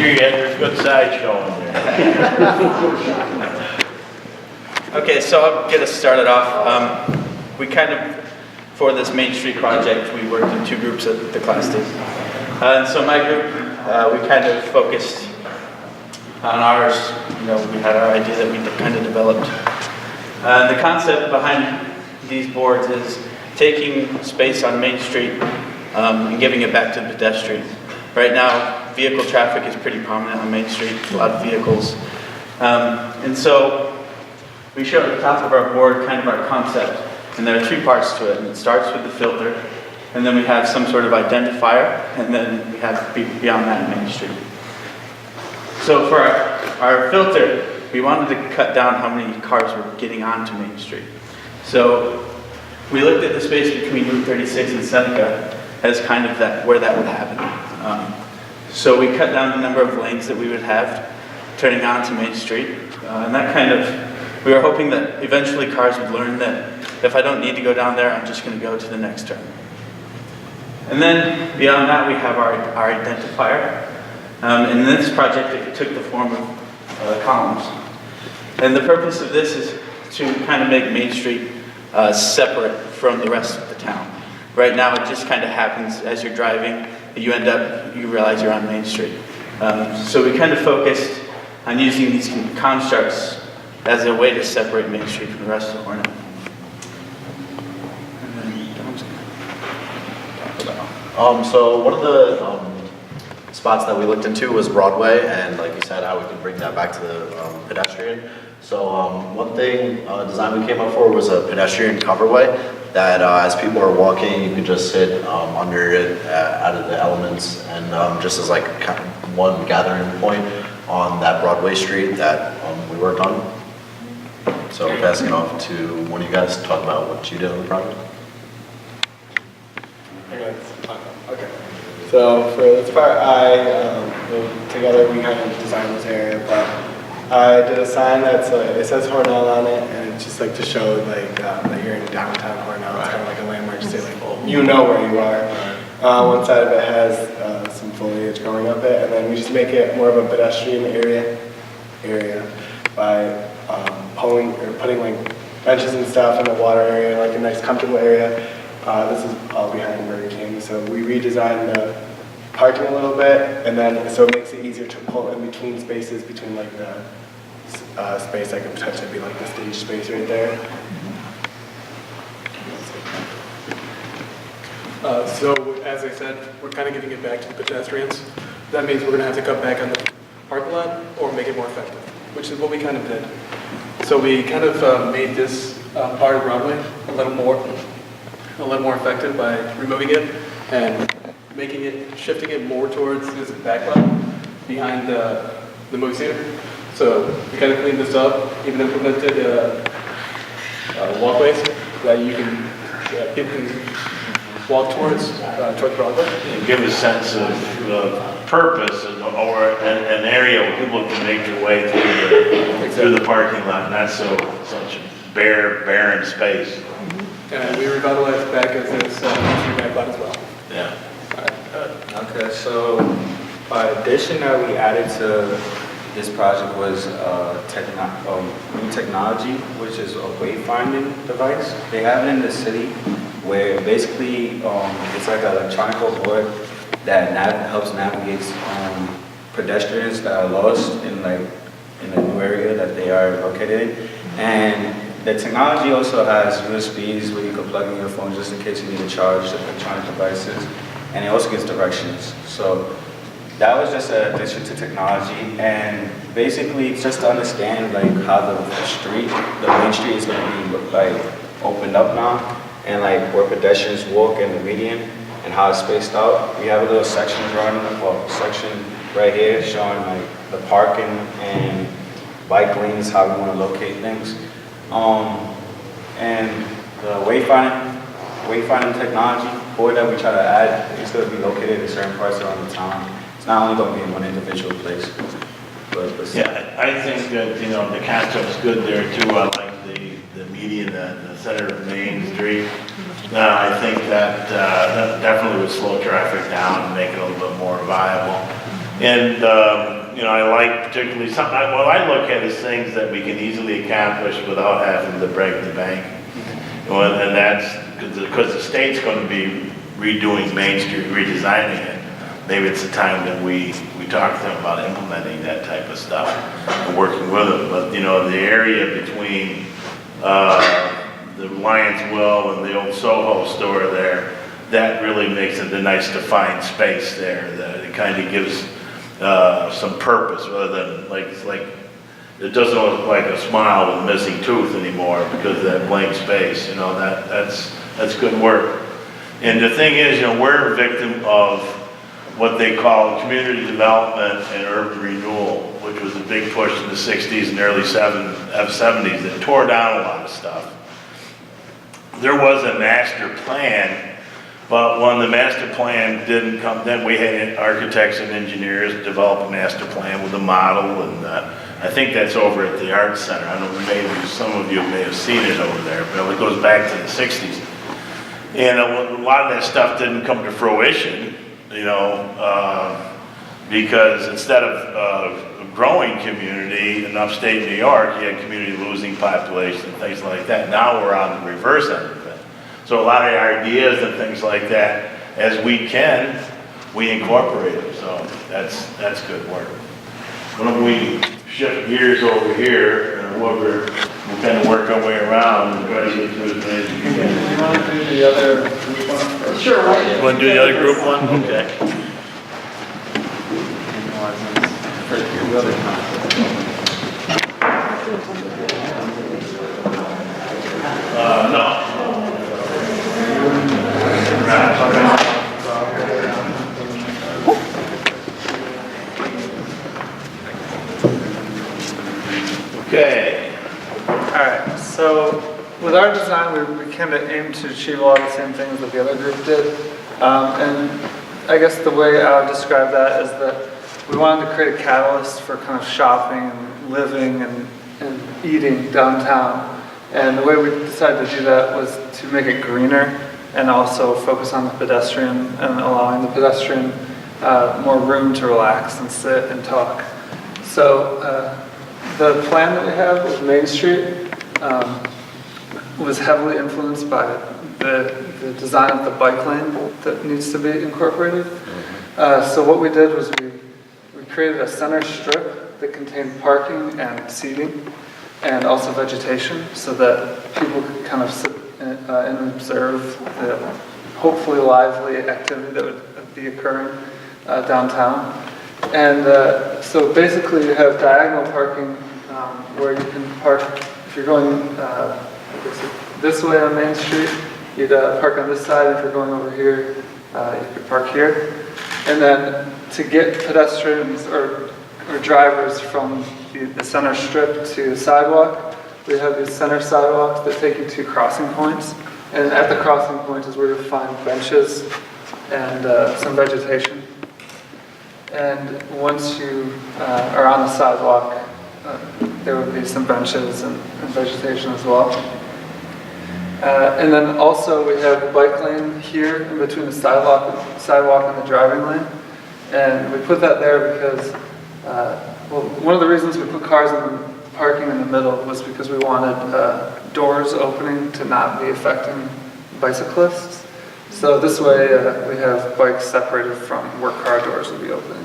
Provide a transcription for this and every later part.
sure you had your good side showing there. Okay, so I'll get us started off. We kind of, for this Main Street project, we worked in two groups at the class did. And so my group, we kind of focused on ours. You know, we had our idea that we kind of developed. The concept behind these boards is taking space on Main Street and giving it back to the pedestrian. Right now, vehicle traffic is pretty prominent on Main Street, a lot of vehicles. And so we show at the top of our board kind of our concept, and there are three parts to it. And it starts with the filter, and then we have some sort of identifier, and then we have beyond that Main Street. So for our filter, we wanted to cut down how many cars were getting onto Main Street. So we looked at the space between Route 36 and Seneca as kind of where that would happen. So we cut down the number of lanes that we would have turning onto Main Street, and that kind of, we were hoping that eventually cars would learn that if I don't need to go down there, I'm just going to go to the next turn. And then beyond that, we have our identifier. In this project, it took the form of columns. And the purpose of this is to kind of make Main Street separate from the rest of the town. Right now, it just kind of happens as you're driving, you realize you're on Main Street. So we kind of focused on using these constructs as a way to separate Main Street from the rest of Hornet. So one of the spots that we looked into was Broadway, and like you said, how we could bring that back to the pedestrian. So one thing design we came up for was a pedestrian coverway that as people are walking, you could just sit under it out of the elements, and just as like kind of one gathering point on that Broadway street that we worked on. So passing it off to one of you guys to talk about what you did on the project. Okay. So for this part, together we kind of designed this area, but I did a sign that's it says Hornell on it, and it's just like to show like that you're in downtown Hornell. It's kind of like a landmark to say like you know where you are. One side of it has some foliage growing up it, and then we just make it more of a pedestrian area by putting like benches and stuff in the water area, like a nice comfortable area. This is all behind Burger King, so we redesigned the parking a little bit, and then so it makes it easier to pull in between spaces between like the space that could potentially be like the stage space right there. So as I said, we're kind of giving it back to the pedestrians. That means we're going to have to cut back on the parking lot or make it more effective, which is what we kind of did. So we kind of made this part of Broadway a little more effective by removing it and shifting it more towards this back lot behind the movie theater. So we kind of cleaned this up, even implemented walkways that people can walk towards Broadway. And give a sense of purpose or an area where people can make their way through the parking lot, not such a barren space. And we revitalized back as this back lot as well. Yeah. Okay, so addition that we added to this project was new technology, which is a wayfinding device. They have it in the city where basically it's like an electronic board that helps navigate pedestrians that are lost in the new area that they are located in. And the technology also has USBs where you can plug in your phone just in case you need to charge electronic devices, and it also gives directions. So that was just an addition to technology, and basically it's just to understand like how the Main Street is going to be like opened up now, and like where pedestrians walk in the median and how it's spaced out. We have a little section right here showing like the parking and bike lanes, how we want to locate things. And the wayfinding technology board that we try to add is going to be located in certain parts around the town. It's not only going to be in one individual place. But Yeah, I think that, the concept's good there too. I like the median, the center of Main Street. I think that definitely would slow traffic down and make it a little bit more viable. And you know, I like particularly something, what I look at is things that we can easily accomplish without having to break the bank. And that's, because the state's gonna be redoing Main Street, redesigning it. Maybe it's the time that we talk to them about implementing that type of stuff and working with them. But, you know, the area between, the Lions Well and the old Soho store there, that really makes it a nice defined space there, that it kind of gives some purpose rather than like it doesn't look like a smile with a missing tooth anymore because of that blank space. You know, that's good work. And the thing is, you know, we're a victim of what they call community development and urban renewal, which was a big push in the 60s and early 70s that tore down a lot of stuff. There was a master plan, but when the master plan didn't come, then we had architects and engineers develop a master plan with a model, and I think that's over at the Arts Center. I don't know, maybe some of you may have seen it over there, but it goes back to the 60s. And a lot of that stuff didn't come to fruition, you know, because instead of growing community in upstate New York, you had community losing population and things like that. Now we're on the reverse end of it. So a lot of the ideas and things like that, as we can, we incorporate them. So that's good work. Why don't we shift gears over here, and whoever, we'll kind of work our way around and try to get through as many as we can. You want to do the other group one first? Sure. You want to do the other group one? Okay. No. Okay. All right, so with our design, we kind of aim to achieve a lot of the same things that the other group did. And I guess the way I would describe that is that we wanted to create a catalyst for kind of shopping and living and eating downtown. And the way we decided to do that was to make it greener and also focus on the pedestrian and allowing the pedestrian more room to relax and sit and talk. So the plan that we have with Main Street was heavily influenced by the design of the bike lane that needs to be incorporated. So what we did was we created a center strip that contained parking and seating and also vegetation so that people could kind of sit and observe the hopefully lively activity that would be occurring downtown. And so basically you have diagonal parking where you can park, if you're going this way on Main Street, you'd park on this side. If you're going over here, you could park here. And then to get pedestrians or drivers from the center strip to the sidewalk, we have these center sidewalks that take you to crossing points. And at the crossing points is where you'll find benches and some vegetation. And once you are on the sidewalk, there would be some benches and vegetation as well. And then also we have the bike lane here in between the sidewalk and the driving lane. And we put that there because, well, one of the reasons we put cars in parking in the middle was because we wanted doors opening to not be affecting bicyclists. So this way we have bikes separated from where car doors will be opening.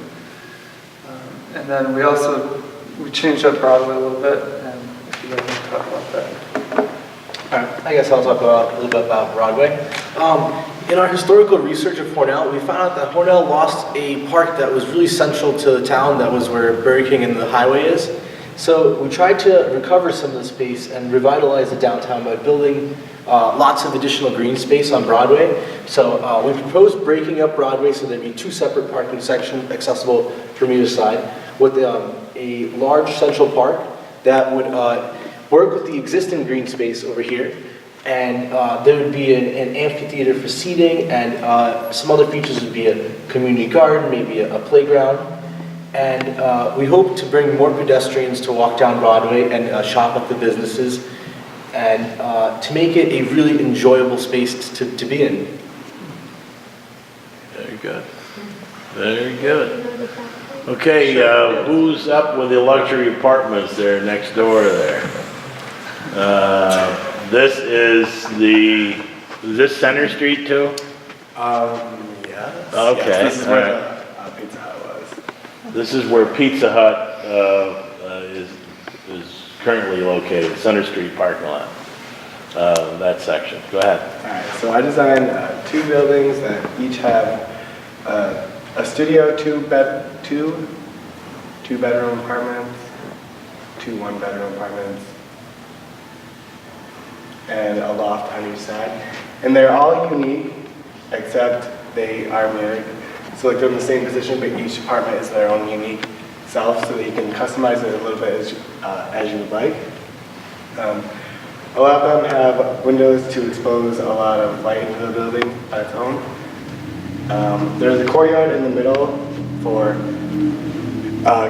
And then we changed up Broadway a little bit, and if you guys want to talk about that. I guess I'll talk a little bit about Broadway. In our historical research of Hornell, we found out that Hornell lost a park that was really central to the town, that was where Burger King and the highway is. So we tried to recover some of the space and revitalize the downtown by building lots of additional green space on Broadway. So we proposed breaking up Broadway so there'd be two separate parking sections accessible from either side, with a large central park that would work with the existing green space over here. And there would be an amphitheater for seating, and some other features would be a community garden, maybe a playground. And we hope to bring more pedestrians to walk down Broadway and shop at the businesses, and to make it a really enjoyable space to be in. Very good. Very good. Okay, who's up with the luxury apartments there next door there? This is this Center Street too? Yes. Okay, Yes, this is all where right. the Pizza Hut was. This is where Pizza Hut is currently located, Center Street parking lot. That section. Go ahead. Alright, so I designed 2 buildings that each have a studio, two bedroom apartments, 2 1-bedroom apartments, and a loft on each side. And they're all unique, except they are mirrored. So like they're in the same position, but each apartment is their own unique self, so that you can customize it a little bit as you would like. A lot of them have windows to expose a lot of light into the building on its own. There's a courtyard in the middle for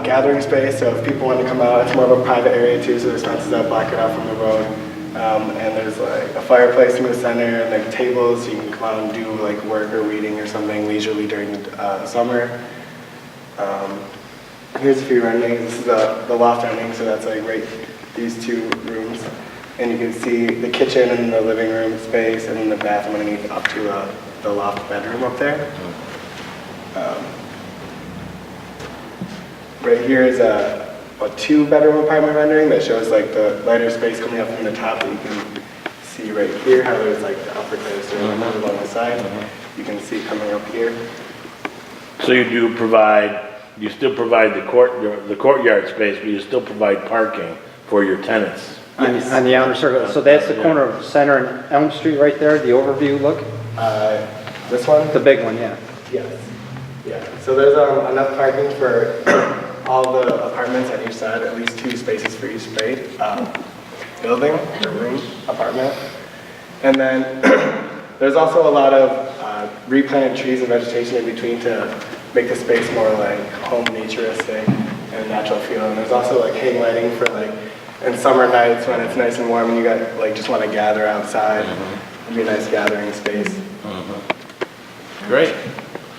gathering space, so if people want to come out, it's more of a private area too, so there's fences that block it off from the road. And there's like a fireplace in the center and like tables, so you can come out and do like work or reading or something leisurely during the summer. Here's a few renderings. This is the loft rendering, so that's like right these 2 rooms. And you can see the kitchen and the living room space and then the bathroom underneath up to the loft bedroom up there. Right here is a 2-bedroom apartment rendering that shows like the lighter space coming up from the top that you can see right here, how there's like the upper canister along the side. You can see coming up here. So you still provide the courtyard space, but you still provide parking for your tenants. On the outer circle, so that's the corner of Center and Elm Street right there, the overview look? This one? The big one, yeah. Yes. Yeah. So there's enough parking for all the apartments on each side, at least 2 spaces for each space, building, or room, apartment. And then there's also a lot of replanted trees and vegetation in between to make the space more like home naturistic and natural feel. And there's also like hang lighting for like in summer nights when it's nice and warm and you got like just want to gather outside. It'd be a nice gathering space. Great.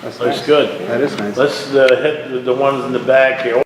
That's Looks nice. good. That is nice. Let's hit the ones in the back here.